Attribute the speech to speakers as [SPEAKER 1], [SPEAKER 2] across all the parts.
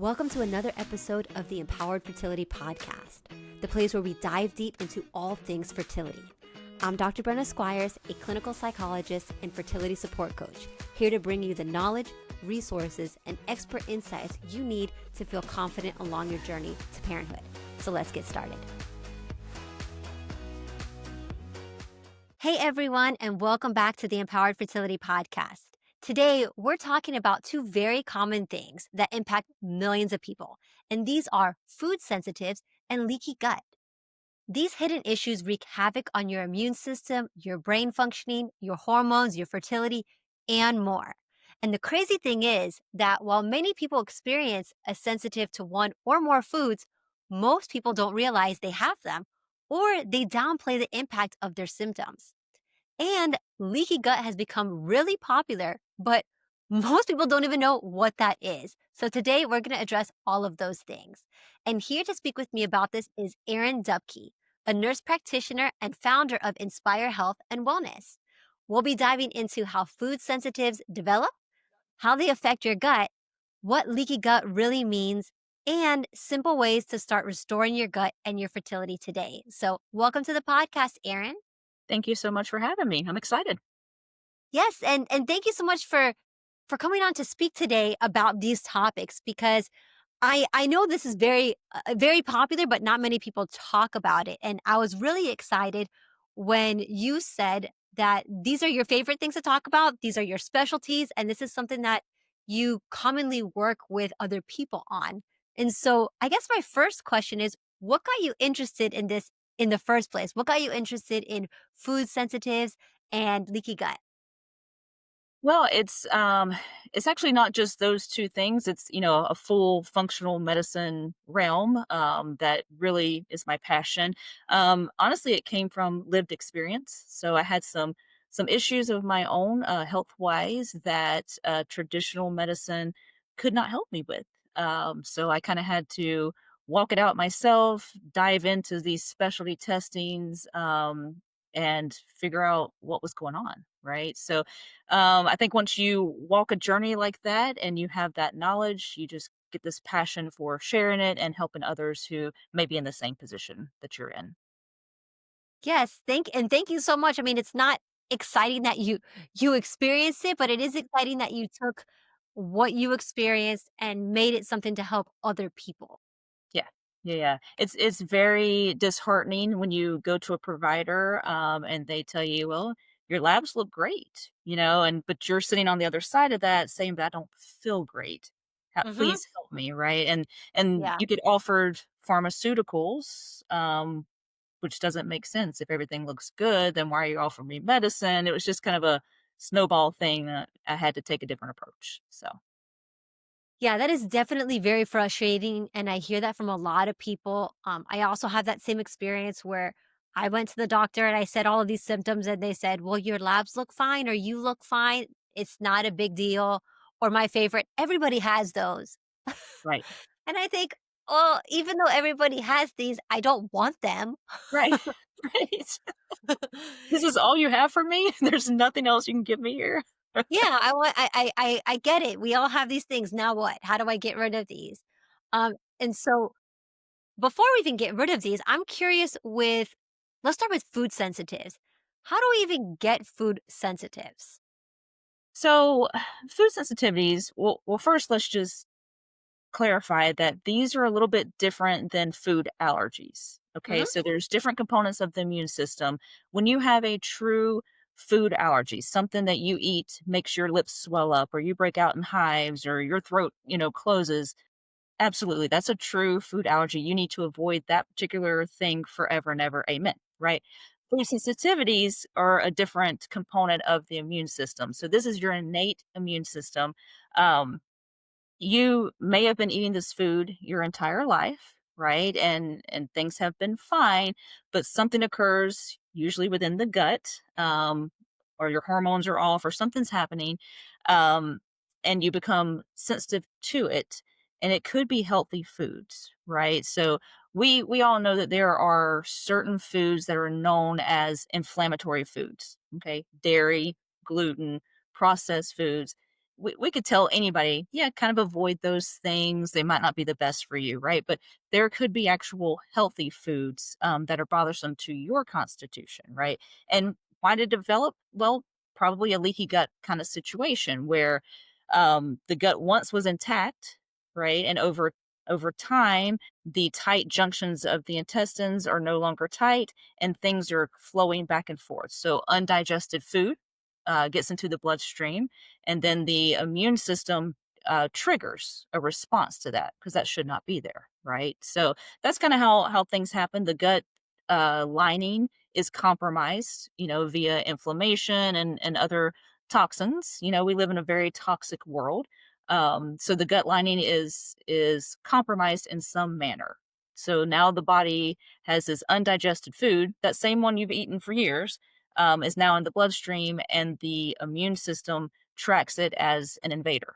[SPEAKER 1] Welcome to another episode of the Empowered Fertility Podcast, the place where we dive deep into all things fertility. I'm Dr. Brenna Squires, a clinical psychologist and fertility support coach, here to bring you the knowledge, resources, and expert insights you need to feel confident along your journey to parenthood. So let's get started. Hey everyone, and welcome back to the Empowered Fertility Podcast. Today, we're talking about two very common things that impact millions of people, and these are food sensitives and leaky gut. These hidden issues wreak havoc on your immune system, your brain functioning, your hormones, your fertility, and more. And the crazy thing is that while many people experience a sensitive to one or more foods, most people don't realize they have them, or they downplay the impact of their symptoms. And leaky gut has become really popular, but most people don't even know what that is. So today we're going to address all of those things. And here to speak with me about this is Erin Doepke, a nurse practitioner and founder of Inspire Health and Wellness. We'll be diving into how food sensitives develop, how they affect your gut, what leaky gut really means, and simple ways to start restoring your gut and your fertility today. So welcome to the podcast, Erin.
[SPEAKER 2] Thank you so much for having me. I'm excited.
[SPEAKER 1] Yes, and thank you so much for coming on to speak today about these topics, because I know this is very popular, but not many people talk about it. And I was really excited when you said that these are your favorite things to talk about. These are your specialties, and this is something that you commonly work with other people on. And so I guess my first question is, what got you interested in this in the first place? What got you interested in food sensitives and leaky gut?
[SPEAKER 2] Well, it's actually not just those two things. It's, a full functional medicine realm that really is my passion. Honestly, it came from lived experience. So I had some issues of my own health wise that traditional medicine could not help me with. So I kind of had to walk it out myself, dive into these specialty testings, and figure out what was going on. Right. So I think once you walk a journey like that and you have that knowledge, you just get this passion for sharing it and helping others who may be in the same position that you're in.
[SPEAKER 1] Yes, thank you so much. I mean, it's not exciting that you experienced it, but it is exciting that you took what you experienced and made it something to help other people.
[SPEAKER 2] Yeah. Yeah. It's very disheartening when you go to a provider and they tell you, well, your labs look great, and but you're sitting on the other side of that saying, but I don't feel great.
[SPEAKER 1] Mhm.
[SPEAKER 2] Please help me, right? And
[SPEAKER 1] Yeah.
[SPEAKER 2] you get offered pharmaceuticals, which doesn't make sense. If everything looks good, then why are you offering me medicine? It was just kind of a snowball thing that I had to take a different approach. So,
[SPEAKER 1] Yeah, that is definitely very frustrating, and I hear that from a lot of people. I also have that same experience where I went to the doctor and I said all of these symptoms, and they said, "Well, your labs look fine or you look fine. It's not a big deal." Or my favorite, "Everybody has those."
[SPEAKER 2] right.
[SPEAKER 1] And I think, "Oh, even though everybody has these, I don't want them."
[SPEAKER 2] Right. Right. This is all you have for me? There's nothing else you can give me here?
[SPEAKER 1] Yeah, I want I get it. We all have these things. Now what? How do I get rid of these? And so before we even get rid of these, I'm curious with let's start with food sensitives. How do we even get food sensitives?
[SPEAKER 2] So, food sensitivities, well, first, let's just clarify that these are a little bit different than food allergies. Okay,
[SPEAKER 1] Mhm.
[SPEAKER 2] so there's different components of the immune system. When you have a true food allergy, something that you eat makes your lips swell up, or you break out in hives, or your throat, closes. Absolutely, that's a true food allergy. You need to avoid that particular thing forever and ever. Amen. Right? Food sensitivities are a different component of the immune system. So this is your innate immune system. Um, you may have been eating this food your entire life, right? And things have been fine, but something occurs usually within the gut, or your hormones are off, or something's happening, um, and you become sensitive to it. And it could be healthy foods, right? So we all know that there are certain foods that are known as inflammatory foods. Okay, dairy, gluten, processed foods. we could tell anybody, yeah, kind of avoid those things. They might not be the best for you, right? But there could be actual healthy foods that are bothersome to your constitution, right? And why did it develop? Well, probably a leaky gut kind of situation where the gut once was intact, right? And over time, the tight junctions of the intestines are no longer tight and things are flowing back and forth. So undigested food gets into the bloodstream, and then the immune system triggers a response to that because that should not be there, right? So that's kind of how things happen. The gut lining is compromised, via inflammation and other toxins. We live in a very toxic world, so the gut lining is compromised in some manner. So now the body has this undigested food, that same one you've eaten for years, is now in the bloodstream, and the immune system tracks it as an invader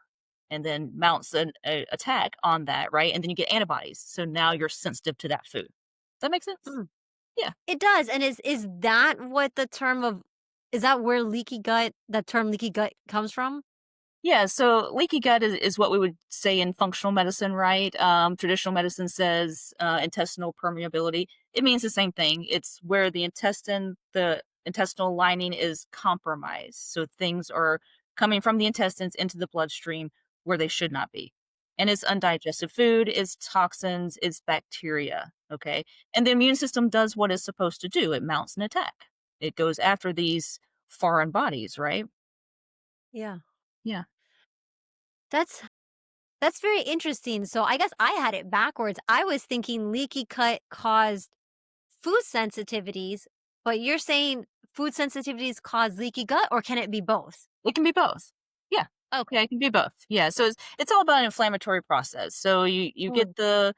[SPEAKER 2] and then mounts an attack on that, right? And then you get antibodies. So now you're sensitive to that food. Does that make sense?
[SPEAKER 1] Mm.
[SPEAKER 2] Yeah.
[SPEAKER 1] It does, and is that what the term of is that where leaky gut that term leaky gut comes from?
[SPEAKER 2] Yeah, so leaky gut is what we would say in functional medicine, right? Traditional medicine says intestinal permeability. It means the same thing. It's where the intestinal lining is compromised. So things are coming from the intestines into the bloodstream where they should not be. And it's undigested food, it's toxins, it's bacteria. Okay. And the immune system does what it's supposed to do, it mounts an attack, it goes after these foreign bodies, right?
[SPEAKER 1] Yeah.
[SPEAKER 2] Yeah.
[SPEAKER 1] That's that's very interesting. So I guess I had it backwards. I was thinking leaky gut caused food sensitivities, but you're saying food sensitivities cause leaky gut, or can it be both?
[SPEAKER 2] It can be both. Yeah.
[SPEAKER 1] Okay.
[SPEAKER 2] Yeah, it can be both. Yeah, so it's all about an inflammatory process. So you get
[SPEAKER 1] Mm.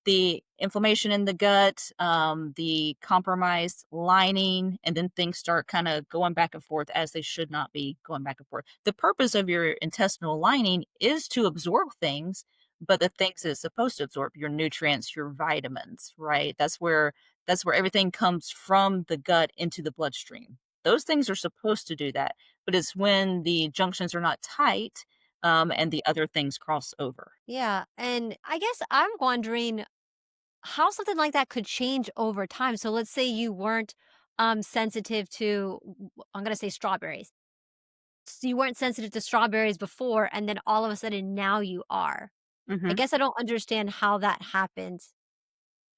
[SPEAKER 2] the inflammation in the gut, the compromised lining, and then things start kind of going back and forth as they should not be going back and forth. The purpose of your intestinal lining is to absorb things, but the things it's supposed to absorb, your nutrients, your vitamins, right? That's where everything comes from the gut into the bloodstream. Those things are supposed to do that, but it's when the junctions are not tight, and the other things cross over.
[SPEAKER 1] Yeah. And I guess I'm wondering how something like that could change over time. So let's say you weren't sensitive to I'm going to say strawberries. So you weren't sensitive to strawberries before, and then all of a sudden now you are. I
[SPEAKER 2] Mhm.
[SPEAKER 1] guess I don't understand how that happened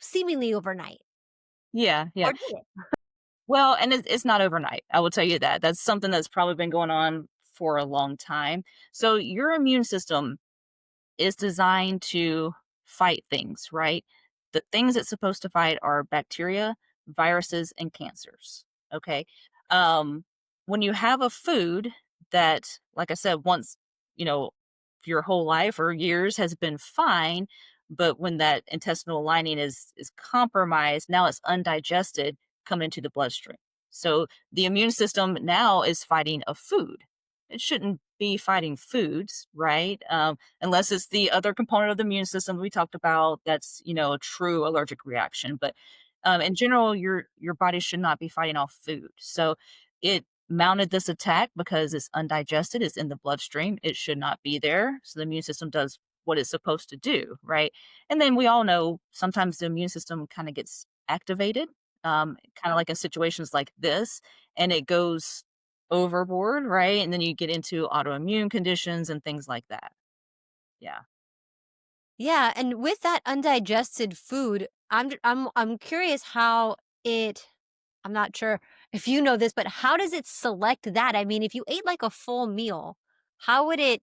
[SPEAKER 1] seemingly overnight.
[SPEAKER 2] Yeah, yeah.
[SPEAKER 1] Or did it?
[SPEAKER 2] Well, and it's not overnight. I will tell you that. That's something that's probably been going on for a long time. So your immune system is designed to fight things, right? The things it's supposed to fight are bacteria, viruses, and cancers. Okay. Um, when you have a food that, like I said, once, you know, your whole life or years has been fine, but when that intestinal lining is compromised, now it's undigested coming into the bloodstream. So the immune system now is fighting a food. It shouldn't be fighting foods, right? Unless it's the other component of the immune system we talked about that's a true allergic reaction. But in general, your body should not be fighting off food. So it mounted this attack because it's undigested, it's in the bloodstream, it should not be there, so the immune system does what it's supposed to do, right? And then we all know sometimes the immune system kind of gets activated, kind of like in situations like this, and it goes overboard, right? And then you get into autoimmune conditions and things like that. Yeah.
[SPEAKER 1] Yeah, and with that undigested food, I'm curious how it I'm not sure if you know this, but how does it select that? I mean, if you ate like a full meal, how would it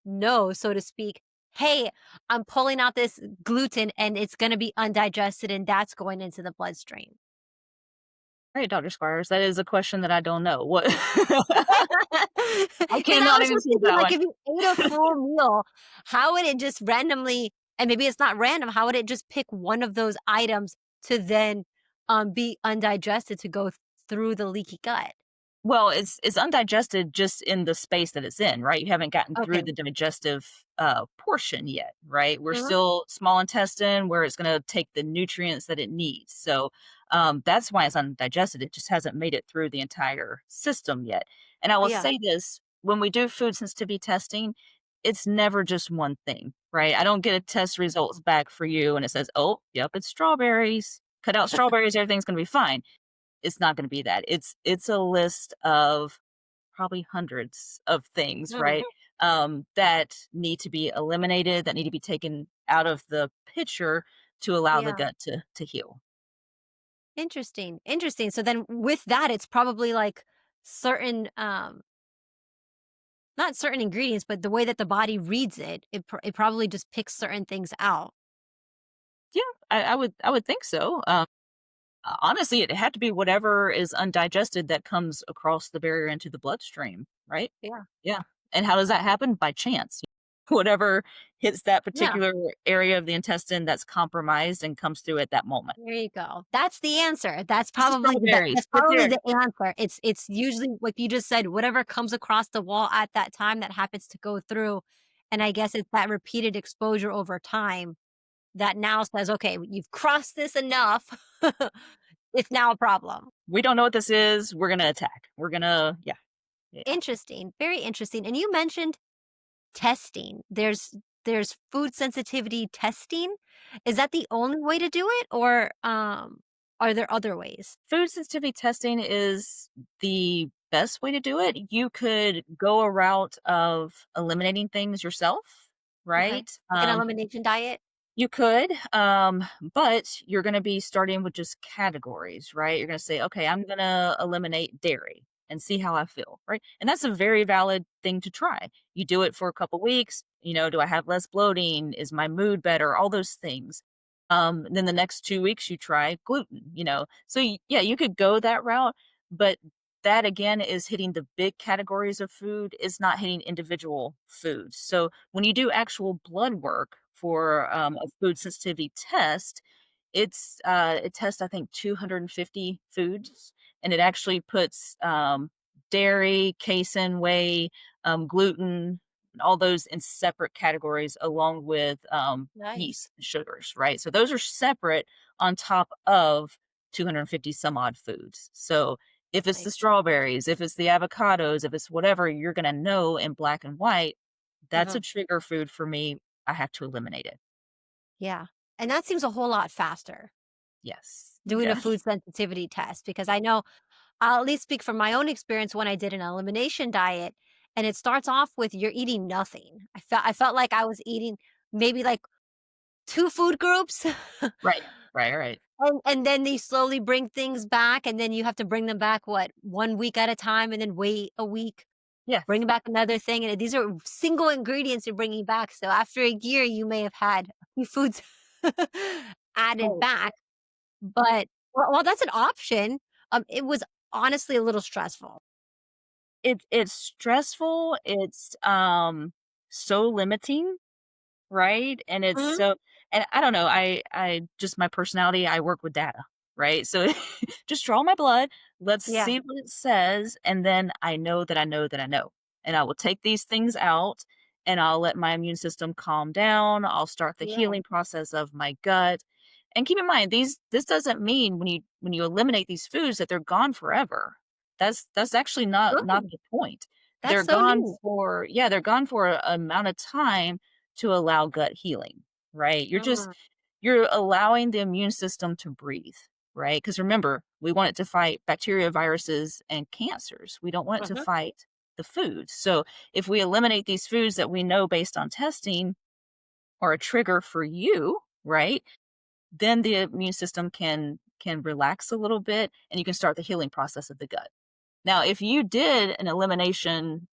[SPEAKER 1] know, so to speak, hey, I'm pulling out this gluten and it's going to be undigested and that's going into the bloodstream?
[SPEAKER 2] Right, Dr. Squires, that is a question that I don't know. What I
[SPEAKER 1] Because I
[SPEAKER 2] cannot
[SPEAKER 1] was just
[SPEAKER 2] answer
[SPEAKER 1] thinking,
[SPEAKER 2] that
[SPEAKER 1] like,
[SPEAKER 2] one.
[SPEAKER 1] if you ate a full meal, how would it just randomly and maybe it's not random, how would it just pick one of those items to then, be undigested to go through the leaky gut?
[SPEAKER 2] Well, it's undigested just in the space that it's in, right? You haven't gotten through
[SPEAKER 1] Okay.
[SPEAKER 2] the digestive portion yet, right? We're
[SPEAKER 1] Mhm.
[SPEAKER 2] still small intestine where it's going to take the nutrients that it needs. So that's why it's undigested. It just hasn't made it through the entire system yet. And I will
[SPEAKER 1] Yeah.
[SPEAKER 2] say this. when we do food sensitivity testing, it's never just one thing, right? I don't get a test results back for you and it says, "Oh, yep, it's strawberries. Cut out strawberries, everything's gonna be fine." It's not gonna be that. It's a list of probably hundreds of things,
[SPEAKER 1] Mhm.
[SPEAKER 2] right? That need to be eliminated, that need to be taken out of the picture to allow the
[SPEAKER 1] Yeah.
[SPEAKER 2] gut to heal.
[SPEAKER 1] Interesting. Interesting. So then with that, it's probably like certain not certain ingredients, but the way that the body reads it, it probably just picks certain things out.
[SPEAKER 2] Yeah, I would think so. Honestly, it had to be whatever is undigested that comes across the barrier into the bloodstream, right?
[SPEAKER 1] Yeah.
[SPEAKER 2] Yeah. And how does that happen? By chance. Whatever hits that
[SPEAKER 1] Yeah.
[SPEAKER 2] particular area of the intestine that's compromised and comes through at that moment.
[SPEAKER 1] There you go. That's the answer.
[SPEAKER 2] It's the strawberries.
[SPEAKER 1] That's
[SPEAKER 2] Right
[SPEAKER 1] probably
[SPEAKER 2] there.
[SPEAKER 1] the answer. It's usually like you just said, whatever comes across the wall at that time that happens to go through. And I guess it's that repeated exposure over time that now says, okay, you've crossed this enough. It's now a problem.
[SPEAKER 2] We don't know what this is. We're gonna attack. We're gonna, yeah, yeah.
[SPEAKER 1] Interesting. Very interesting. And you mentioned testing. There's food sensitivity testing. Is that the only way to do it or are there other ways?
[SPEAKER 2] Food sensitivity testing is the best way to do it. You could go a route of eliminating things yourself,
[SPEAKER 1] Okay.
[SPEAKER 2] right?
[SPEAKER 1] Like an elimination diet?
[SPEAKER 2] You could, but you're gonna be starting with just categories, right? You're gonna say, "Okay, I'm gonna eliminate dairy and see how I feel," right? And that's a very valid thing to try. You do it for a couple weeks, do I have less bloating? Is my mood better? All those things. Then the next 2 weeks you try gluten. So yeah, you could go that route, but that again is hitting the big categories of food, is not hitting individual foods. So when you do actual blood work for a food sensitivity test, it tests I think 250 foods, and it actually puts dairy, casein, whey, gluten, all those in separate categories along with
[SPEAKER 1] Nice.
[SPEAKER 2] yeast sugars, right? So those are separate on top of 250 some odd foods. So if it's the
[SPEAKER 1] Nice.
[SPEAKER 2] strawberries, if it's the avocados, if it's whatever, you're going to know in black and white, that's a
[SPEAKER 1] Uh-huh.
[SPEAKER 2] trigger food for me. I have to eliminate it.
[SPEAKER 1] Yeah. And that seems a whole lot faster,
[SPEAKER 2] Yes.
[SPEAKER 1] doing a
[SPEAKER 2] Yeah.
[SPEAKER 1] food sensitivity test, because I know I'll at least speak from my own experience when I did an elimination diet, and it starts off with you're eating nothing. I felt like I was eating maybe like 2 food groups.
[SPEAKER 2] Right. Right. Right.
[SPEAKER 1] And then they slowly bring things back, and then you have to bring them back, what, 1 week at a time, and then wait a week,
[SPEAKER 2] Yes.
[SPEAKER 1] bring back another thing, and these are single ingredients you're bringing back, so after a year, you may have had a few foods added
[SPEAKER 2] Oh,
[SPEAKER 1] back, but while that's an option, it was honestly a little stressful.
[SPEAKER 2] it's stressful. It's so limiting. Right? And it's
[SPEAKER 1] Mhm.
[SPEAKER 2] so, and I don't know, I just my personality, I work with data, right? So just draw my blood, let's
[SPEAKER 1] Yeah,
[SPEAKER 2] see what it says, and then I know that I know that I know. And I will take these things out and I'll let my immune system calm down. I'll start the
[SPEAKER 1] yeah.
[SPEAKER 2] healing process of my gut. And keep in mind, this doesn't mean when you eliminate these foods that they're gone forever. That's actually not
[SPEAKER 1] Good.
[SPEAKER 2] the point.
[SPEAKER 1] That's
[SPEAKER 2] They're
[SPEAKER 1] so
[SPEAKER 2] gone
[SPEAKER 1] neat.
[SPEAKER 2] for, yeah, they're gone for a amount of time to allow gut healing, right?
[SPEAKER 1] Mhm,
[SPEAKER 2] You're allowing the immune system to breathe, right? Because remember, we want it to fight bacteria, viruses, and cancers. We don't want it to
[SPEAKER 1] mhm.
[SPEAKER 2] fight the foods. So if we eliminate these foods that we know based on testing are a trigger for you, right? Then the immune system can relax a little bit and you can start the healing process of the gut. Now, if you did an elimination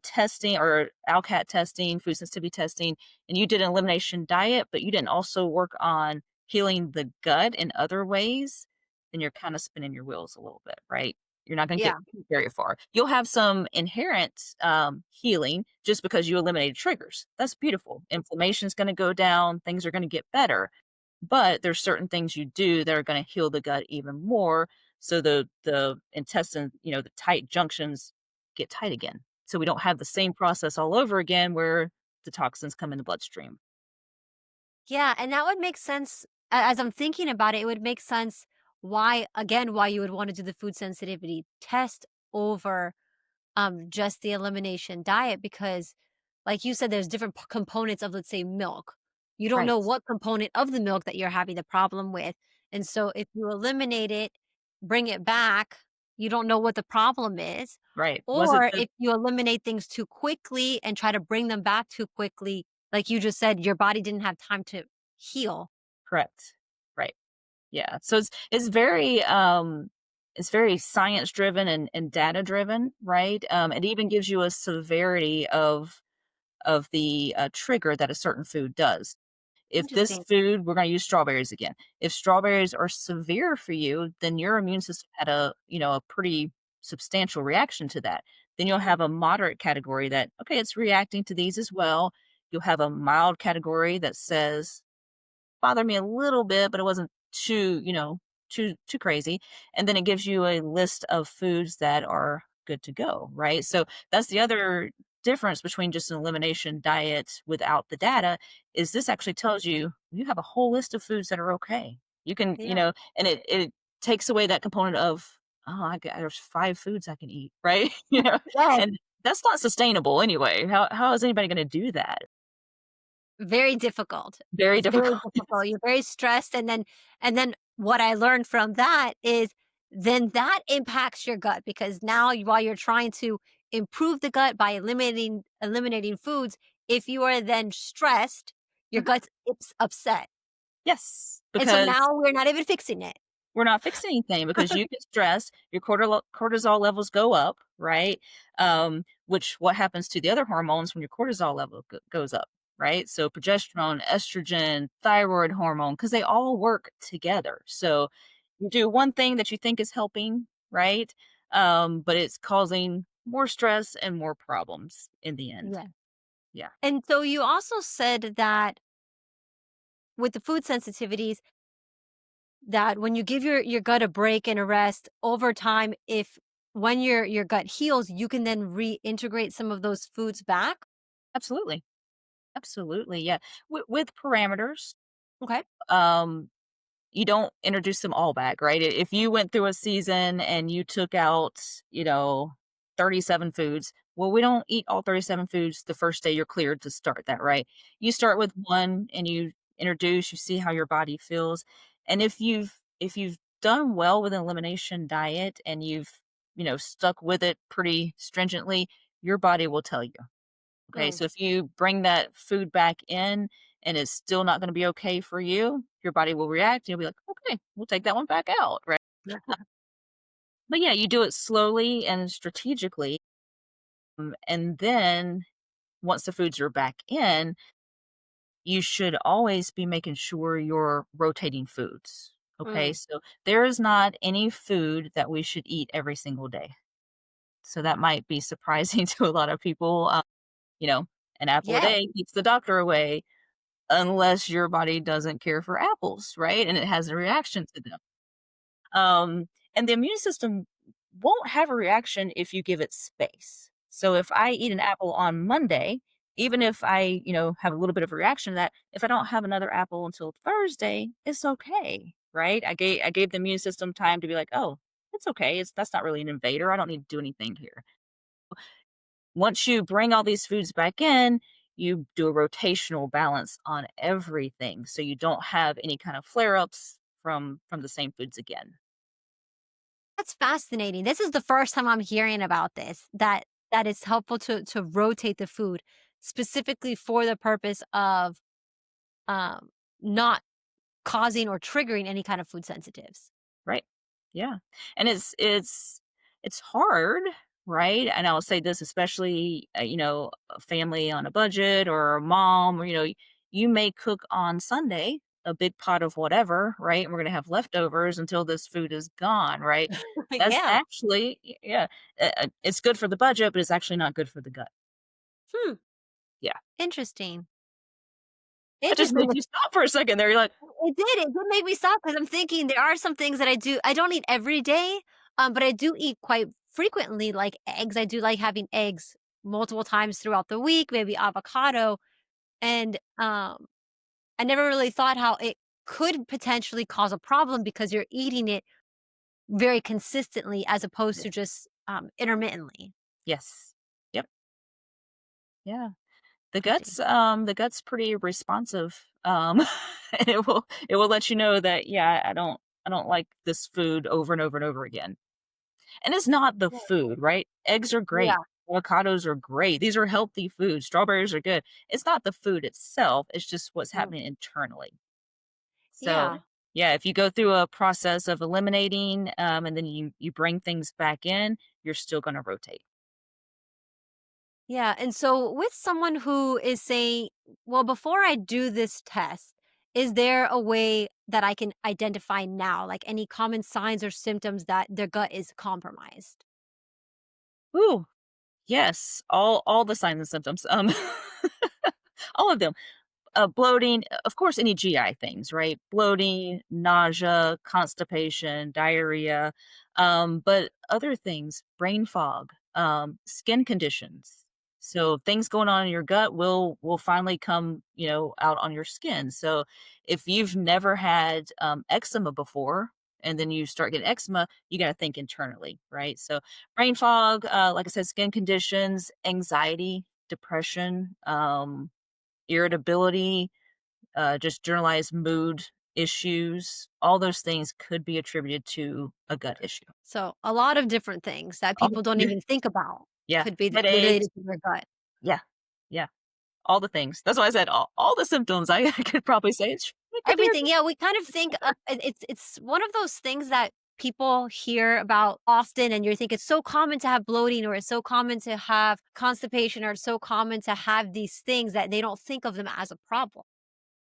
[SPEAKER 2] testing or ALCAT testing, food sensitivity testing, and you did an elimination diet, but you didn't also work on healing the gut in other ways, then you're kind of spinning your wheels a little bit, right? You're not going to
[SPEAKER 1] Yeah,
[SPEAKER 2] get very far. You'll have some inherent healing just because you eliminated triggers. That's beautiful. Inflammation is going to go down. Things are going to get better. But there's certain things you do that are going to heal the gut even more. So the intestine, the tight junctions get tight again. So we don't have the same process all over again where the toxins come in the bloodstream.
[SPEAKER 1] yeah, and that would make sense as I'm thinking about it, it would make sense why you would wanna do the food sensitivity test over just the elimination diet because, like you said, there's different components of, let's say, milk. You don't know
[SPEAKER 2] Right.
[SPEAKER 1] what component of the milk that you're having the problem with. And so if you eliminate it, bring it back, you don't know what the problem is.
[SPEAKER 2] Right. Was it
[SPEAKER 1] Or
[SPEAKER 2] the
[SPEAKER 1] if you eliminate things too quickly and try to bring them back too quickly, like you just said, your body didn't have time to heal.
[SPEAKER 2] correct? Right. Yeah. So it's very science driven and data driven, right? It even gives you a severity of the trigger that a certain food does. If this
[SPEAKER 1] Interesting.
[SPEAKER 2] food, we're going to use strawberries again. If strawberries are severe for you, then your immune system had a pretty substantial reaction to that. Then you'll have a moderate category that, okay, it's reacting to these as well. You'll have a mild category that says, bothered me a little bit, but it wasn't too crazy. And then it gives you a list of foods that are good to go, right? So that's the other difference between just an elimination diet without the data is this actually tells you you have a whole list of foods that are okay. You can,
[SPEAKER 1] Yeah.
[SPEAKER 2] and it takes away that component of, oh, there's 5 foods I can eat, right?
[SPEAKER 1] Yes.
[SPEAKER 2] And that's not sustainable anyway. How is anybody going to do that?
[SPEAKER 1] Very difficult.
[SPEAKER 2] Very
[SPEAKER 1] It's very
[SPEAKER 2] difficult.
[SPEAKER 1] difficult. You're very stressed, and then what I learned from that is then that impacts your gut because now while you're trying to improve the gut by eliminating foods, if you are then stressed, your gut's upset.
[SPEAKER 2] Yes,
[SPEAKER 1] And so
[SPEAKER 2] because
[SPEAKER 1] now we're not even fixing it.
[SPEAKER 2] we're not fixing anything because you get stressed, your cortisol levels go up, right? Which what happens to the other hormones when your cortisol level goes up, right? So progesterone, estrogen, thyroid hormone, because they all work together. So you do one thing that you think is helping, right? But it's causing more stress and more problems in the end.
[SPEAKER 1] Yeah.
[SPEAKER 2] Yeah,
[SPEAKER 1] And so you also said that with the food sensitivities, that when you give your gut a break and a rest over time, if when your gut heals, you can then reintegrate some of those foods back.
[SPEAKER 2] absolutely, absolutely, yeah, with parameters.
[SPEAKER 1] Okay.
[SPEAKER 2] Um, You don't introduce them all back, right? If you went through a season and you took out, you know, 37 foods, well, we don't eat all 37 foods the first day you're cleared to start that, right? You start with one and you introduce, you see how your body feels. And if you've done well with an elimination diet and you've, stuck with it pretty stringently, your body will tell you. Okay,
[SPEAKER 1] Mm.
[SPEAKER 2] so if you bring that food back in and it's still not gonna be okay for you, your body will react, and you'll be like, "Okay, we'll take that one back out," right? But yeah, you do it slowly and strategically, and then once the foods are back in, you should always be making sure you're rotating foods, okay?
[SPEAKER 1] Mm.
[SPEAKER 2] So there is not any food that we should eat every single day. So that might be surprising to a lot of people, you know, an apple a
[SPEAKER 1] Yeah.
[SPEAKER 2] day keeps the doctor away. Unless your body doesn't care for apples, right? And it has a reaction to them. And the immune system won't have a reaction if you give it space. So if I eat an apple on Monday, even if I, have a little bit of a reaction to that, if I don't have another apple until Thursday, it's okay, right? I gave the immune system time to be like, oh, it's okay. That's not really an invader. I don't need to do anything here. Once you bring all these foods back in, you do a rotational balance on everything so you don't have any kind of flare-ups from the same foods again.
[SPEAKER 1] That's fascinating. This is the first time I'm hearing about this, that it's helpful to rotate the food specifically for the purpose of um not causing or triggering any kind of food sensitives.
[SPEAKER 2] Right. Yeah. And it's hard, right? And I'll say this especially, a family on a budget or a mom, or you may cook on Sunday a big pot of whatever, right? And we're going to have leftovers until this food is gone, right? That's
[SPEAKER 1] Yeah.
[SPEAKER 2] actually yeah, it's good for the budget, but it's actually not good for the gut.
[SPEAKER 1] Hmm.
[SPEAKER 2] Yeah.
[SPEAKER 1] Interesting.
[SPEAKER 2] That just
[SPEAKER 1] Interesting.
[SPEAKER 2] made you stop for a second there. You're like,
[SPEAKER 1] It did make me stop because 'cause I'm thinking there are some things that I don't eat every day, but I do eat quite frequently, like eggs. I do like having eggs multiple times throughout the week, maybe avocado, and, I never really thought how it could potentially cause a problem because you're eating it very consistently as opposed
[SPEAKER 2] yeah.
[SPEAKER 1] to just, intermittently.
[SPEAKER 2] Yes. Yep. Yeah.
[SPEAKER 1] Interesting.
[SPEAKER 2] The gut's pretty responsive. And it will let you know that, yeah, I don't like this food over and over and over again. And it's not the
[SPEAKER 1] Yeah.
[SPEAKER 2] food, right? Eggs are great.
[SPEAKER 1] Yeah.
[SPEAKER 2] Avocados are great. These are healthy foods. Strawberries are good. It's not the food itself, it's just what's
[SPEAKER 1] Mm.
[SPEAKER 2] happening internally. So,
[SPEAKER 1] Yeah.
[SPEAKER 2] yeah, if you go through a process of eliminating, and then you bring things back in, you're still gonna rotate.
[SPEAKER 1] Yeah. And so, with someone who is saying, well, before I do this test, is there a way that I can identify now, like any common signs or symptoms that their gut is compromised?
[SPEAKER 2] Ooh, yes, all the signs and symptoms, all of them. Bloating, of course, any GI things, right? Bloating, nausea, constipation, diarrhea, but other things, brain fog, skin conditions. So things going on in your gut will finally come, out on your skin. So if you've never had eczema before, and then you start getting eczema, you got to think internally, right? So brain fog, like I said, skin conditions, anxiety, depression, irritability, just generalized mood issues, all those things could be attributed to a gut issue.
[SPEAKER 1] So, a lot of different things that
[SPEAKER 2] Oh,
[SPEAKER 1] people don't
[SPEAKER 2] yeah.
[SPEAKER 1] even think about
[SPEAKER 2] Yeah.
[SPEAKER 1] could be
[SPEAKER 2] Headaches.
[SPEAKER 1] related to their gut.
[SPEAKER 2] Yeah. Yeah. All the things. That's why I said all the symptoms. I could probably say it could be your
[SPEAKER 1] Everything, yeah, we kind of think, it's one of those things that people hear about often, and you think it's so common to have bloating, or it's so common to have constipation, or it's so common to have these things that they don't think of them as a problem.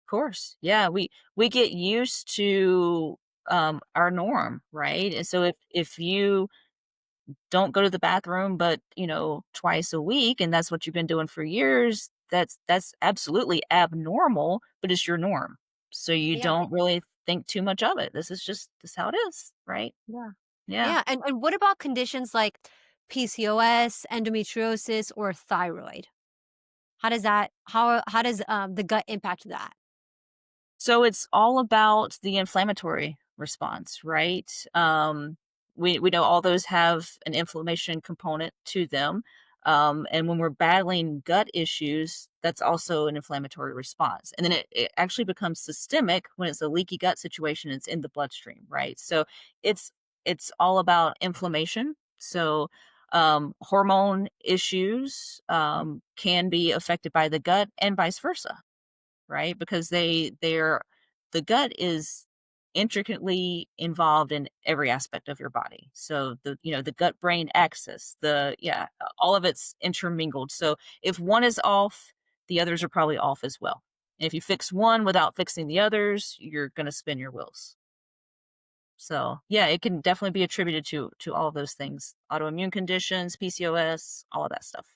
[SPEAKER 2] of course. Yeah. We get used to our norm, right? And so if you don't go to the bathroom but twice a week and that's what you've been doing for years, that's absolutely abnormal, but it's your norm, so you
[SPEAKER 1] Yeah,
[SPEAKER 2] don't really think too much of it. This is how it is, right?
[SPEAKER 1] yeah.
[SPEAKER 2] Yeah.
[SPEAKER 1] Yeah, and what about conditions like PCOS, endometriosis, or thyroid? How does, the gut impact that?
[SPEAKER 2] So it's all about the inflammatory response, right? We know all those have an inflammation component to them. And when we're battling gut issues, that's also an inflammatory response. And then it actually becomes systemic when it's a leaky gut situation, it's in the bloodstream, right? So it's it's all about inflammation. So hormone issues can be affected by the gut and vice versa, right? Because the gut is intricately involved in every aspect of your body. So the gut brain axis, all of it's intermingled. So if one is off, the others are probably off as well. And if you fix one without fixing the others, you're going to spin your wheels. So, yeah, it can definitely be attributed to all of those things. Autoimmune conditions, PCOS, all of that stuff.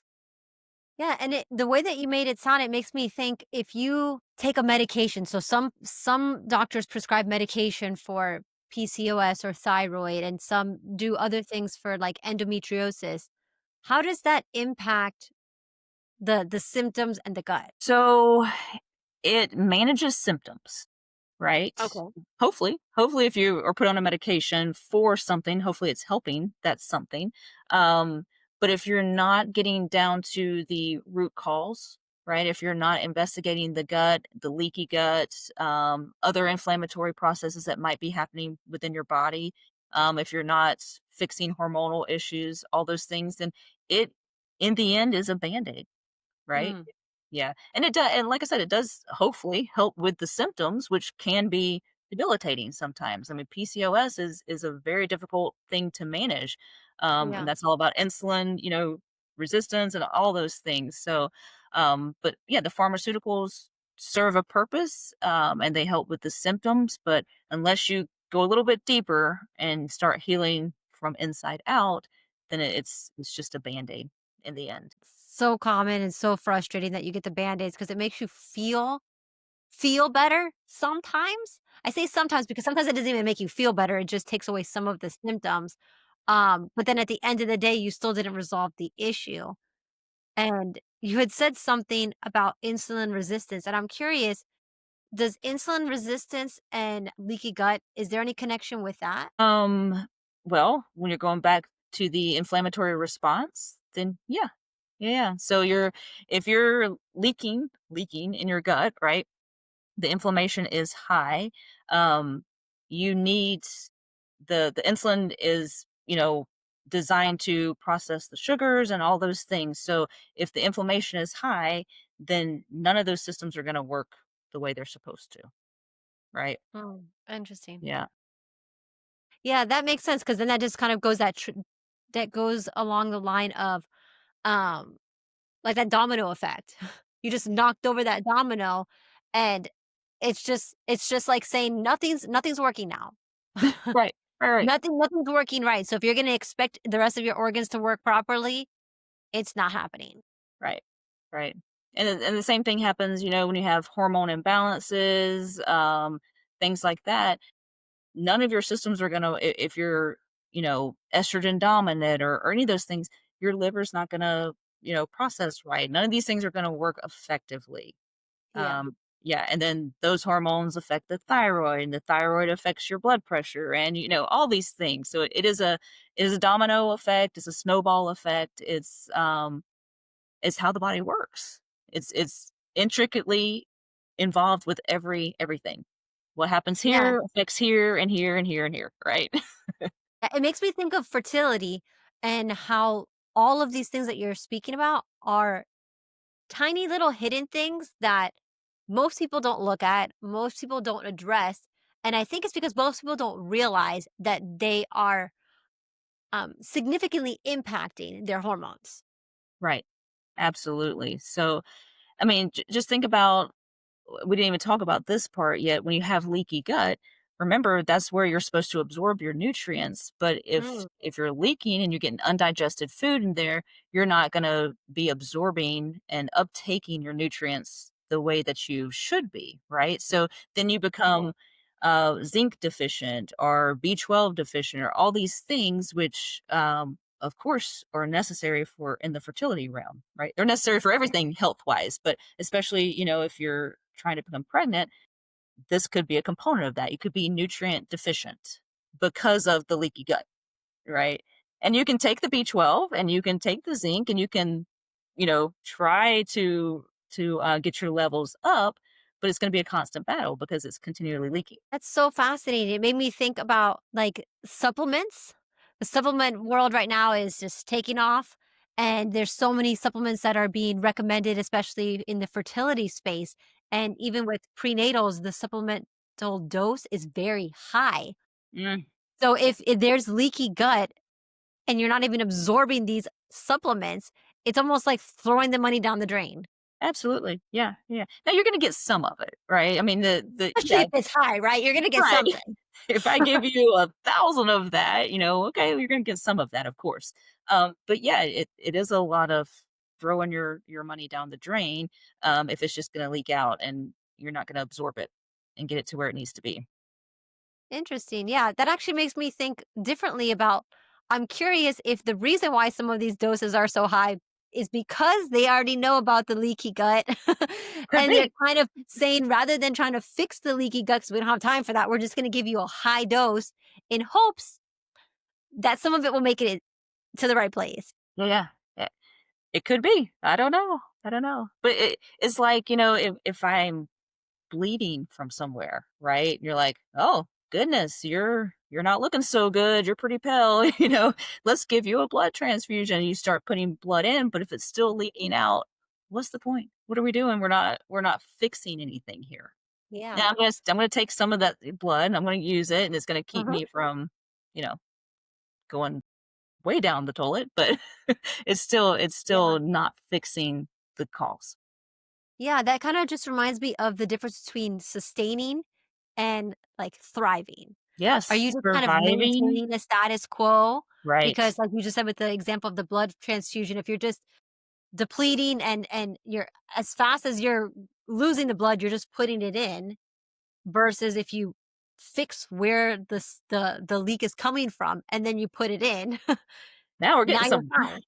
[SPEAKER 1] Yeah, and the way that you made it sound, it makes me think if you take a medication, so some doctors prescribe medication for PCOS or thyroid, and some do other things for like endometriosis. How does that impact the symptoms and the gut?
[SPEAKER 2] So, it manages symptoms. Right?
[SPEAKER 1] Okay.
[SPEAKER 2] Hopefully, if you are put on a medication for something, hopefully it's helping that something. Um, but if you're not getting down to the root cause, right? If you're not investigating the gut, the leaky gut, other inflammatory processes that might be happening within your body, if you're not fixing hormonal issues, all those things, then it, in the end, is a band aid, right?
[SPEAKER 1] Mm,
[SPEAKER 2] Yeah, and it does, and like I said, it does hopefully help with the symptoms, which can be debilitating sometimes. I mean, PCOS is a very difficult thing to manage, and
[SPEAKER 1] yeah.
[SPEAKER 2] that's all about insulin, resistance, and all those things. So, but yeah, the pharmaceuticals serve a purpose, and they help with the symptoms. But unless you go a little bit deeper and start healing from inside out, then it's just a band aid in the end.
[SPEAKER 1] So common and so frustrating that you get the band-aids because it makes you feel better sometimes. I say sometimes because sometimes it doesn't even make you feel better. It just takes away some of the symptoms. But then at the end of the day, you still didn't resolve the issue. And you had said something about insulin resistance, and I'm curious, does insulin resistance and leaky gut, is there any connection with that?
[SPEAKER 2] Um, well, when you're going back to the inflammatory response, then yeah. Yeah. So if you're leaking in your gut, right? The inflammation is high. Um, you need the insulin is, designed to process the sugars and all those things. So if the inflammation is high, then none of those systems are going to work the way they're supposed to, right?
[SPEAKER 1] Oh, interesting.
[SPEAKER 2] Yeah.
[SPEAKER 1] Yeah, that makes sense because then that just kind of goes that goes along the line of, um, like that domino effect. You just knocked over that domino, and it's just like saying nothing's working now.
[SPEAKER 2] Right. Right. Right.
[SPEAKER 1] Nothing's working right. So if you're gonna expect the rest of your organs to work properly, it's not happening.
[SPEAKER 2] Right. Right. And the same thing happens, when you have hormone imbalances, things like that. None of your systems are gonna if you're, estrogen dominant or any of those things, your liver's not gonna, process right. None of these things are gonna work effectively.
[SPEAKER 1] Yeah.
[SPEAKER 2] Yeah, and then those hormones affect the thyroid, and the thyroid affects your blood pressure and, all these things. So it is a domino effect, it's a snowball effect. It's how the body works. It's intricately involved with everything. What happens
[SPEAKER 1] Yeah.
[SPEAKER 2] here affects here and here and here and here, right?
[SPEAKER 1] It makes me think of fertility and how all of these things that you're speaking about are tiny little hidden things that most people don't look at, most people don't address. And I think it's because most people don't realize that they are significantly impacting their hormones.
[SPEAKER 2] Right. Absolutely. So, I mean, just think about we didn't even talk about this part yet. When you have leaky gut, remember that's where you're supposed to absorb your nutrients. But if
[SPEAKER 1] Mm,
[SPEAKER 2] if you're leaking and you're getting undigested food in there, you're not going to be absorbing and uptaking your nutrients the way that you should be, right? So then you become zinc deficient or B12 deficient or all these things, which of course are necessary for in the fertility realm, right? They're necessary for everything health wise, but especially, if you're trying to become pregnant, this could be a component of that. You could be nutrient deficient because of the leaky gut, right? And you can take the B12 and you can take the zinc and you can, try to get your levels up, but it's going to be a constant battle because it's continually leaking.
[SPEAKER 1] that's so fascinating. It made me think about like supplements. The supplement world right now is just taking off. And there's so many supplements that are being recommended, especially in the fertility space. And even with prenatals, the supplemental dose is very high.
[SPEAKER 2] Mm,
[SPEAKER 1] So if there's leaky gut and you're not even absorbing these supplements, it's almost like throwing the money down the drain,
[SPEAKER 2] absolutely. Yeah. Yeah. Now you're going to get some of it, right? I mean,
[SPEAKER 1] especially
[SPEAKER 2] yeah,
[SPEAKER 1] if it's high, right? You're gonna get
[SPEAKER 2] right.
[SPEAKER 1] something.
[SPEAKER 2] If I give you 1,000 of that, okay, you're gonna get some of that, of course. But yeah, it is a lot of throwing your money down the drain, if it's just gonna leak out and you're not gonna absorb it and get it to where it needs to be.
[SPEAKER 1] Interesting. Yeah, that actually makes me think differently about I'm curious if the reason why some of these doses are so high is because they already know about the leaky gut.
[SPEAKER 2] Could
[SPEAKER 1] And they're
[SPEAKER 2] be.
[SPEAKER 1] kind of saying rather than trying to fix the leaky gut, 'cause we don't have time for that, we're just going to give you a high dose in hopes that some of it will make it to the right place.
[SPEAKER 2] Yeah, yeah. Yeah. It could be. I don't know. I don't know. But it's like, if I'm bleeding from somewhere, right? And you're like, "Oh, goodness, you're not looking so good. You're pretty pale, Let's give you a blood transfusion." You start putting blood in, but if it's still leaking out, what's the point? What are we doing? We're not fixing anything here.
[SPEAKER 1] Yeah.
[SPEAKER 2] Now I'm gonna take some of that blood and I'm gonna use it and it's gonna keep
[SPEAKER 1] Uh-huh.
[SPEAKER 2] me from, you know, going way down the toilet, but it's still
[SPEAKER 1] Yeah.
[SPEAKER 2] not fixing the cause.
[SPEAKER 1] Yeah, that kind of just reminds me of the difference between sustaining and like thriving. Are
[SPEAKER 2] Yes,
[SPEAKER 1] you just kind of
[SPEAKER 2] surviving.
[SPEAKER 1] maintaining the status quo?
[SPEAKER 2] Right.
[SPEAKER 1] Because like you just said with the example of the blood transfusion, if you're just depleting and you're as fast as you're losing the blood, you're just putting it in versus if you fix where the leak is coming from and then you put it in,
[SPEAKER 2] Now we're
[SPEAKER 1] now
[SPEAKER 2] getting
[SPEAKER 1] you're
[SPEAKER 2] some
[SPEAKER 1] fine.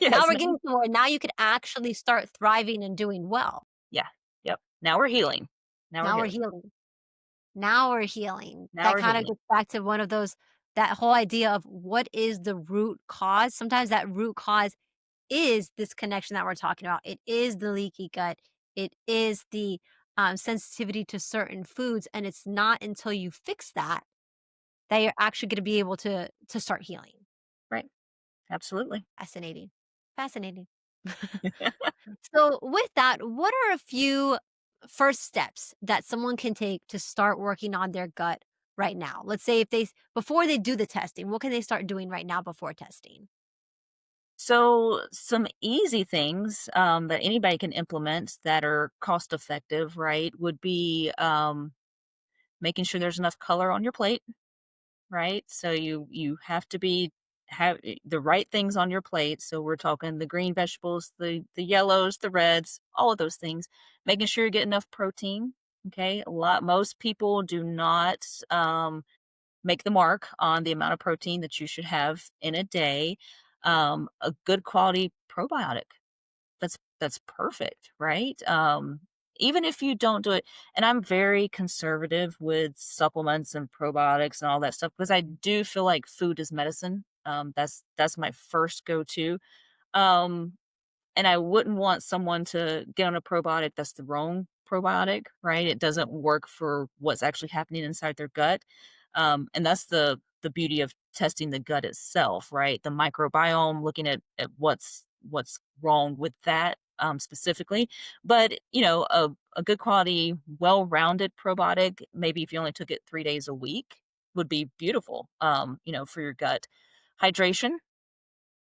[SPEAKER 1] Now
[SPEAKER 2] yes,
[SPEAKER 1] we're
[SPEAKER 2] now
[SPEAKER 1] getting somewhere. Now you could actually start thriving and doing well.
[SPEAKER 2] yeah, yep. Now we're healing. Now we're
[SPEAKER 1] Now we're
[SPEAKER 2] healing.
[SPEAKER 1] healing. Now we're healing.
[SPEAKER 2] Now
[SPEAKER 1] That
[SPEAKER 2] we're
[SPEAKER 1] kind of
[SPEAKER 2] healing.
[SPEAKER 1] gets back to one of those that whole idea of what is the root cause. Sometimes that root cause is this connection that we're talking about. It is the leaky gut. It is the sensitivity to certain foods. And it's not until you fix that that you're actually going to be able to start healing.
[SPEAKER 2] Right. Absolutely.
[SPEAKER 1] Fascinating. Fascinating. So, with that, what are a few first steps that someone can take to start working on their gut right now? Let's say if before they do the testing, what can they start doing right now before testing?
[SPEAKER 2] So, some easy things that anybody can implement that are cost effective, right, would be making sure there's enough color on your plate, right? So you have to be have the right things on your plate. So we're talking the green vegetables, the yellows, the reds, all of those things. Making sure you get enough protein. Okay, most people do not make the mark on the amount of protein that you should have in a day. A good quality probiotic that's perfect, right? Even if you don't do it, and I'm very conservative with supplements and probiotics and all that stuff because I do feel like food is medicine. That's my first go-to. Um, and I wouldn't want someone to get on a probiotic that's the wrong probiotic, right? It doesn't work for what's actually happening inside their gut. And that's the beauty of testing the gut itself, right? The microbiome, looking at what's wrong with that specifically. But a good quality, well-rounded probiotic, maybe if you only took it 3 days a week, would be beautiful. For your gut. Hydration,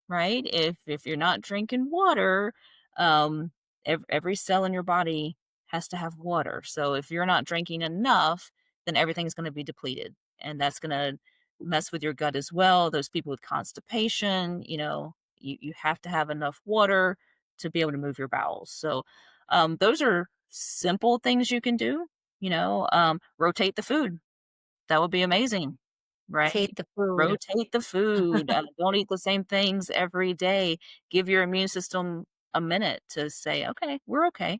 [SPEAKER 2] right? If you're not drinking water, um, every cell in your body has to have water. So if you're not drinking enough, then everything's going to be depleted, and that's going to mess with your gut as well. Those people with constipation, you have to have enough water to be able to move your bowels. So those are simple things you can do. Rotate the food, that would be amazing, right?
[SPEAKER 1] Rotate the food.
[SPEAKER 2] Rotate the food, don't eat the same things every day. Give your immune system a minute to say, "Okay, we're okay."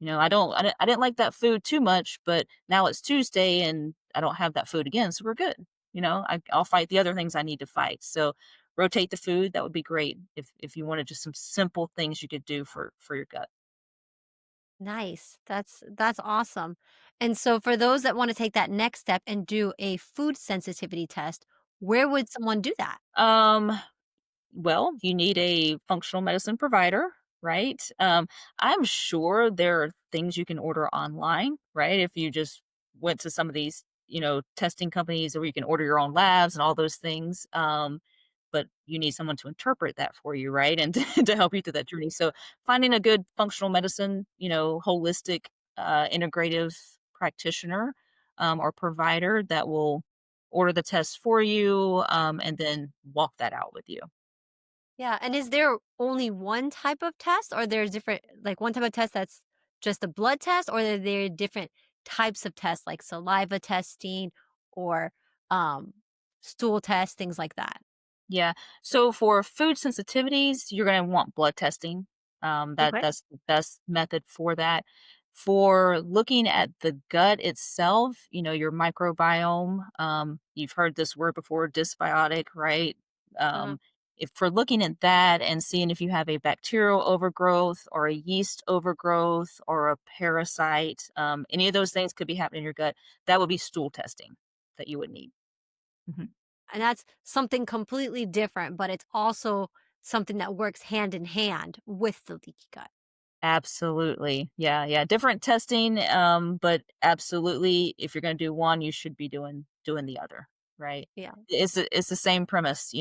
[SPEAKER 2] I didn't like that food too much, but now it's Tuesday and I don't have that food again, so we're good. I'll fight the other things I need to fight. So, rotate the food, that would be great if you wanted just some simple things you could do for your gut.
[SPEAKER 1] Nice. That's awesome. And so for those that want to take that next step and do a food sensitivity test, where would someone do that?
[SPEAKER 2] Um Well, you need a functional medicine provider, right? I'm sure there are things you can order online, right? If you just went to some of these, testing companies where you can order your own labs and all those things. But you need someone to interpret that for you, right? And to help you through that journey. So finding a good functional medicine, holistic, integrative practitioner or provider that will order the test for you and then walk that out with you.
[SPEAKER 1] Yeah, and is there only one type of test or there's different like one type of test that's just a blood test or are there different types of tests like saliva testing or um stool tests, things like that?
[SPEAKER 2] Yeah. So for food sensitivities, you're going to want blood testing.
[SPEAKER 1] Okay.
[SPEAKER 2] That's the best method for that. For looking at the gut itself, your microbiome, you've heard this word before, dysbiotic, right?
[SPEAKER 1] Uh,
[SPEAKER 2] Um, if for looking at that and seeing if you have a bacterial overgrowth or a yeast overgrowth or a parasite, any of those things could be happening in your gut. That would be stool testing that you would need. Mhm.
[SPEAKER 1] and that's something completely different, but it's also something that works hand in hand with the leaky gut.
[SPEAKER 2] Absolutely. Yeah, yeah. Different testing, but absolutely, if you're gonna do one, you should be doing the other, right?
[SPEAKER 1] Yeah.
[SPEAKER 2] It's the same premise,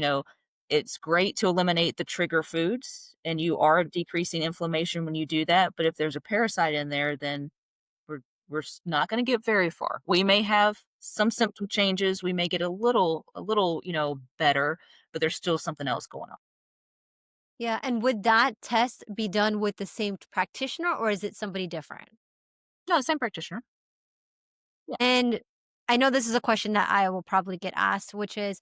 [SPEAKER 2] it's great to eliminate the trigger foods, and you are decreasing inflammation when you do that, but if there's a parasite in there, then we're not gonna get very far. We may have some symptom changes, we may get a little, better, but there's still something else going on.
[SPEAKER 1] Yeah, and would that test be done with the same practitioner or is it somebody different?
[SPEAKER 2] No, same practitioner. Yeah.
[SPEAKER 1] And I know this is a question that I will probably get asked, which is,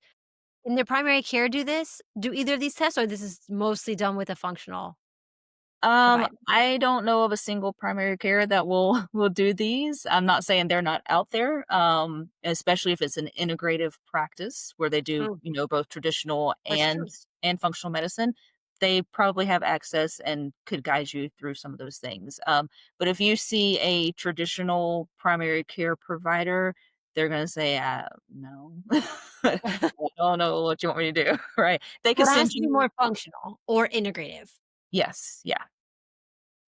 [SPEAKER 1] in their primary care do this? Do either of these tests, or this is mostly done with a functional provider?
[SPEAKER 2] I don't know of a single primary care that will will do these. I'm not saying they're not out there, especially if it's an integrative practice where they do,
[SPEAKER 1] Mm,
[SPEAKER 2] both traditional
[SPEAKER 1] that's
[SPEAKER 2] and
[SPEAKER 1] true.
[SPEAKER 2] and functional medicine. they probably have access and could guide you through some of those things. But if you see a traditional primary care provider, they're going to say, no, I don't know what you want me to do. Right. They
[SPEAKER 1] So
[SPEAKER 2] could
[SPEAKER 1] it has
[SPEAKER 2] send
[SPEAKER 1] to be
[SPEAKER 2] you.
[SPEAKER 1] more functional or integrative.
[SPEAKER 2] Yes. Yeah,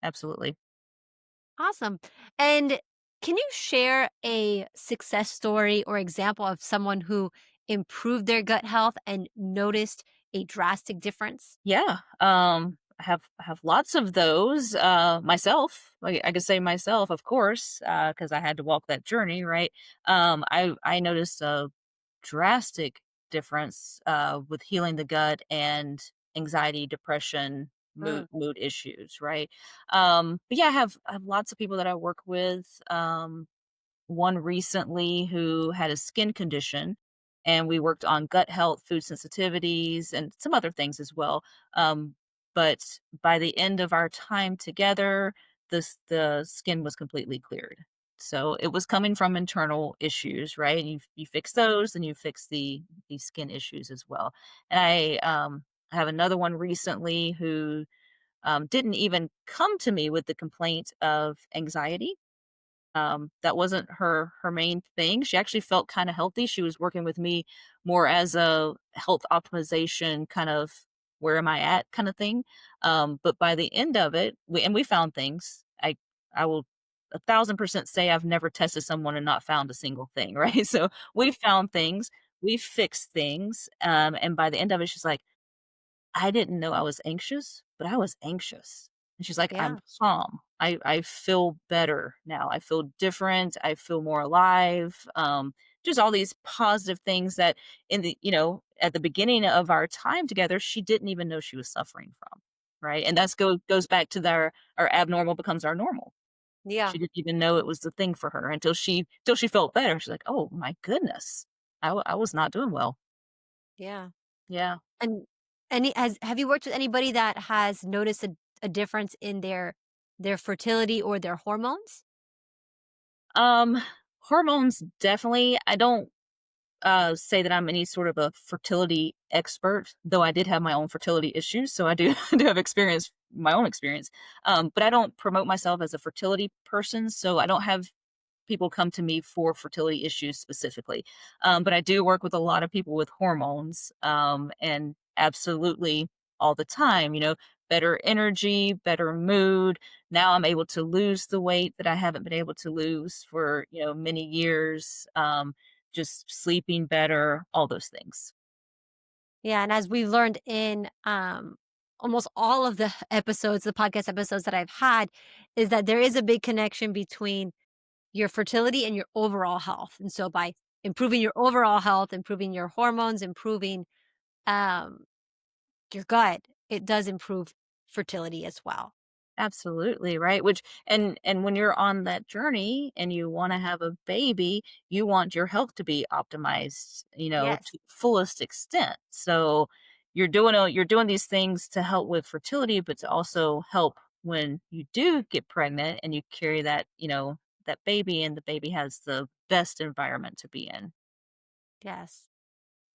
[SPEAKER 2] absolutely.
[SPEAKER 1] Awesome. And can you share a success story or example of someone who improved their gut health and noticed a drastic difference?
[SPEAKER 2] Yeah, I have lots of those, myself. I could say myself, of course, because I had to walk that journey, right? I noticed a drastic difference, with healing the gut and anxiety, depression,
[SPEAKER 1] Mm,
[SPEAKER 2] mood issues, right? But yeah, I have lots of people that I work with. One recently who had a skin condition, and we worked on gut health, food sensitivities, and some other things as well. Um, but by the end of our time together, the skin was completely cleared. So it was coming from internal issues, right? And you fix those, and you fix the skin issues as well. And I have another one recently who didn't even come to me with the complaint of anxiety. That wasn't her main thing. She actually felt kinda healthy. She was working with me more as a health optimization kind of, "Where am I at?" kinda thing. But by the end of it, we found things. I will 1,000% say I've never tested someone and not found a single thing, right? So, we found things, we fixed things, and by the end of it, she's like, I didn't know I was anxious, but I was anxious. And she's like, "I'm
[SPEAKER 1] yeah.
[SPEAKER 2] calm. I feel better now. I feel different. I feel more alive." Just all these positive things that at the beginning of our time together, she didn't even know she was suffering from. Right. And that's goes back to our abnormal becomes our normal.
[SPEAKER 1] Yeah.
[SPEAKER 2] She didn't even know it was the thing for her until she felt better. She's like, "Oh my goodness. I was not doing well."
[SPEAKER 1] Yeah.
[SPEAKER 2] Yeah.
[SPEAKER 1] And any has have you worked with anybody that has noticed a difference in their fertility or their hormones?
[SPEAKER 2] Um, Hormones, definitely. I don't say that I'm any sort of a fertility expert, though I did have my own fertility issues, so I do do have my own experience. But I don't promote myself as a fertility person, so I don't have people come to me for fertility issues specifically. But I do work with a lot of people with hormones, and absolutely all the time, better energy, better mood. Now I'm able to lose the weight that I haven't been able to lose for, many years. Just sleeping better, all those things.
[SPEAKER 1] Yeah, and as we've learned in almost all of the episodes, the podcast episodes that I've had, is that there is a big connection between your fertility and your overall health. And so by improving your overall health, improving your hormones, improving um, your gut, it does improve fertility as well.
[SPEAKER 2] Absolutely, right? Which and when you're on that journey and you wanna have a baby, you want your health to be optimized,
[SPEAKER 1] Yes.
[SPEAKER 2] to fullest extent. So, you're doing these things to help with fertility, but to also help when you do get pregnant and you carry that baby, and the baby has the best environment to be in.
[SPEAKER 1] Yes.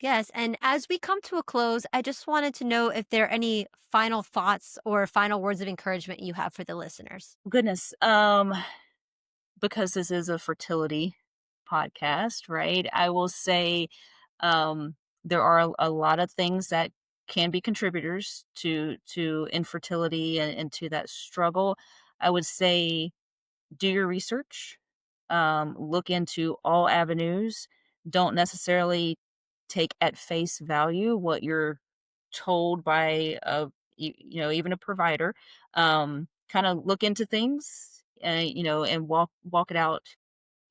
[SPEAKER 1] Yes. And as we come to a close, I just wanted to know if there are any final thoughts or final words of encouragement you have for the listeners.
[SPEAKER 2] Goodness, because this is a fertility podcast, right? I will say there are a lot of things that can be contributors to infertility and to that struggle. I would say do your research, look into all avenues. Don't necessarily take at face value what you're told by even a provider. Kind of look into things, and walk it out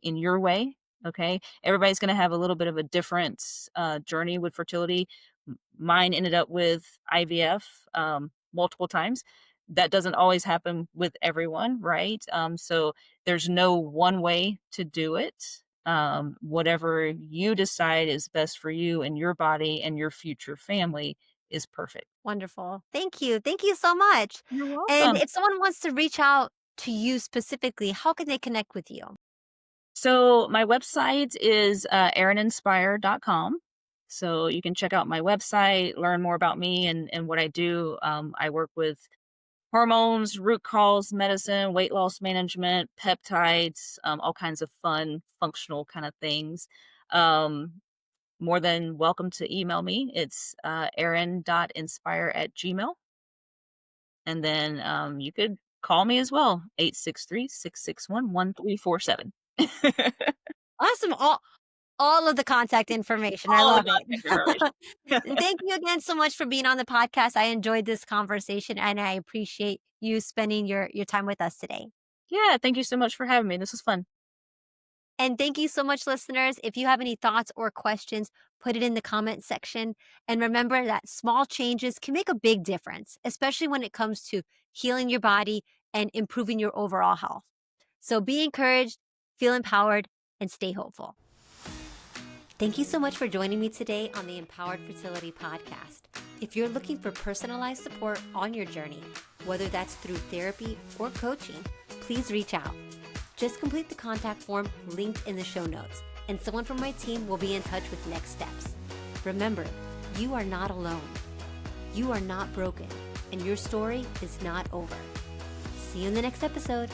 [SPEAKER 2] in your way. Okay. Everybody's going to have a little bit of a different journey with fertility. Mine ended up with IVF multiple times. That doesn't always happen with everyone, right? So there's no one way to do it. Whatever you decide is best for you and your body and your future family is perfect.
[SPEAKER 1] Wonderful. Thank you. Thank you so much.
[SPEAKER 2] You're
[SPEAKER 1] And
[SPEAKER 2] welcome.
[SPEAKER 1] if someone wants to reach out to you specifically, how can they connect with you?
[SPEAKER 2] So my website is erinninspire.com. So you can check out my website, learn more about me and what I do. I work with hormones, root cause medicine, weight loss management, peptides, all kinds of fun, functional kind of things. Um, More than welcome to email me. It's erin.inspire@gmail. And then you could call me as well, 863-661-1347.
[SPEAKER 1] Awesome. All of the contact information. I
[SPEAKER 2] All the
[SPEAKER 1] love
[SPEAKER 2] contact information.
[SPEAKER 1] it. And thank you again so much for being on the podcast. I enjoyed this conversation and I appreciate you spending your time with us today.
[SPEAKER 2] Yeah, thank you so much for having me. This was fun.
[SPEAKER 1] And thank you so much, listeners. If you have any thoughts or questions, put it in the comment section. And remember that small changes can make a big difference, especially when it comes to healing your body and improving your overall health. So be encouraged, feel empowered, and stay hopeful. Thank you so much for joining me today on the Empowered Fertility Podcast. If you're looking for personalized support on your journey, whether that's through therapy or coaching, please reach out. Just complete the contact form linked in the show notes, and someone from my team will be in touch with next steps. Remember, you are not alone. You are not broken, and your story is not over. See you in the next episode.